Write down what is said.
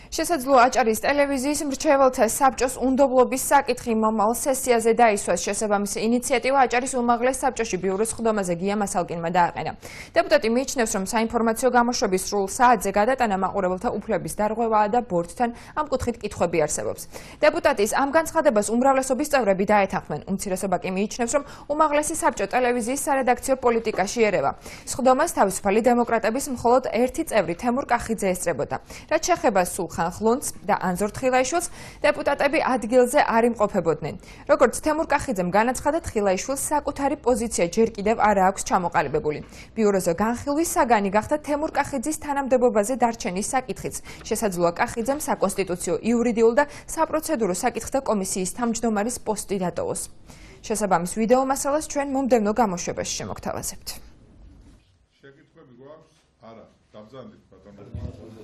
შესაძლოა აჭარის ტელევიზიის მრჩეველთა საბჭოს უნდობლობის საკითხი მომავალ სესიაზე დაისვას. შესაბამისი ინიციატივა აჭარის უმაღლეს საბჭოში ბიუროს ხდომაზე გია მასალკინმა დააყენა. დეპუტატი მიიჩნევს, რომ საინფორმაციო გამოშვების სრულ საათზე გადატანა მაყურებელთა უფლების დარღვევაა და ბორცვთან ამ კუთხით კითხვები არსებობს. დეპუტატის ამ განცხადებას უმრავლესობის წევრები დაეთანხმენ. უმცირესობა კი მიიჩნევს, რომ უმაღლესი საბჭო ტელევიზიის სარედაქციო პოლიტიკაში ერევა. სხდომას თავისუფალი დემოკრატების მხოლოდ ერთი წევრი თემურ კახიძე ესწრებოდა. რაც შეეხება სულხან ხლუნძს და ანზორ თხილაიშვილს, დეპუტატები ადგილზე არ იმყოფებოდნენ. როგორც თემურ კახიძემ განაცხადა, თხილაიშვილს საკუთარი პოზიცია ჯერ კიდევ არ აქვს ჩამოყალიბებული. ბიუროზე განხილვის საგანი გახდა თემურ კახიძის თანამდებობაზე დარჩენის საკითხიც. შესაძლოა კახიძემ საკონსტიტუციო, იურიდიულ და საპროცედურო საკითხთა კომისიის თავმჯდომარის პოსტი დატოვოს. შესაბამის ვიდეო მასალას ჩვენ მომდევნო გამოშვებაში შემოგთავაზებთ. შეკითხვები გვაქვს? არა, დაბრძანდით ბატონო.